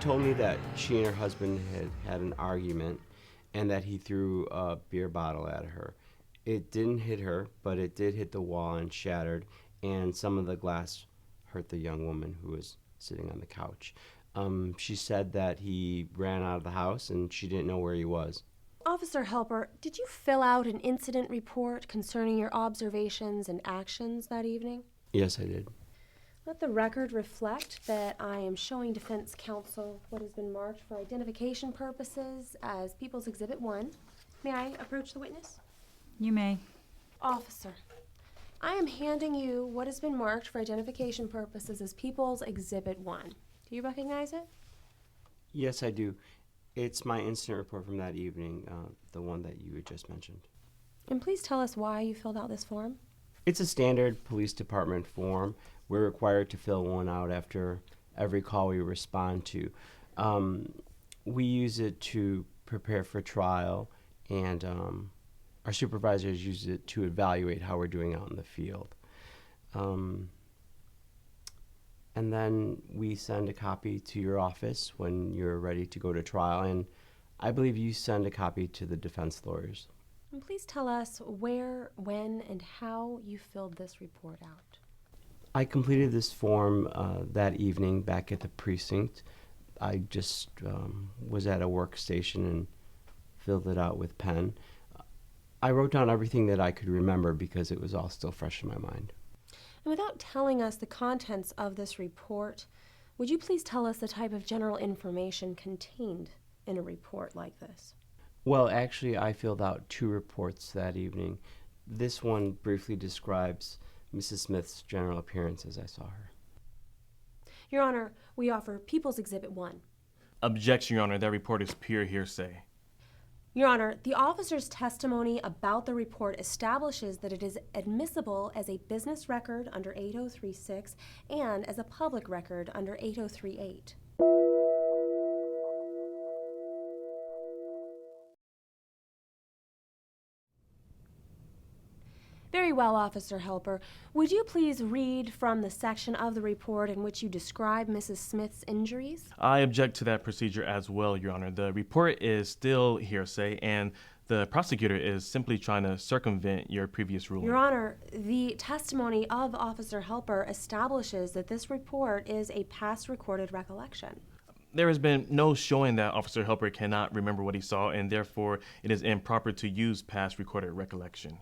told me that she and her husband had had an argument and that he threw a beer bottle at her. It didn't hit her, but it did hit the wall and shattered, and some of the glass hurt the young woman who was sitting on the couch. She said that he ran out of the house and she didn't know where he was. Officer Helper, did you fill out an incident report concerning your observations and actions that evening? Yes, I did. Let the record reflect that I am showing defense counsel what has been marked for identification purposes as People's Exhibit 1. May I approach the witness? You may. Officer, I am handing you what has been marked for identification purposes as People's Exhibit 1. Do you recognize it? Yes, I do. It's my incident report from that evening, the one that you had just mentioned. And please tell us why you filled out this form. It's a standard police department form. We're required to fill one out after every call we respond to. We use it to prepare for trial, and our supervisors use it to evaluate how we're doing out in the field. And then we send a copy to your office when you're ready to go to trial, and I believe you send a copy to the defense lawyers. And please tell us where, when, and how you filled this report out. I completed this form that evening back at the precinct. I just was at a workstation and filled it out with pen. I wrote down everything that I could remember because it was all still fresh in my mind. And without telling us the contents of this report, would you please tell us the type of general information contained in a report like this? Well, actually, I filled out 2 reports that evening. This one briefly describes Mrs. Smith's general appearance as I saw her. Your Honor, we offer People's Exhibit 1. Objection, Your Honor. That report is pure hearsay. Your Honor, the officer's testimony about the report establishes that it is admissible as a business record under 8036 and as a public record under 8038. Very well, Officer Helper. Would you please read from the section of the report in which you describe Mrs. Smith's injuries? I object to that procedure as well, Your Honor. The report is still hearsay, and the prosecutor is simply trying to circumvent your previous ruling. Your Honor, the testimony of Officer Helper establishes that this report is a past recorded recollection. There has been no showing that Officer Helper cannot remember what he saw, and therefore it is improper to use past recorded recollection.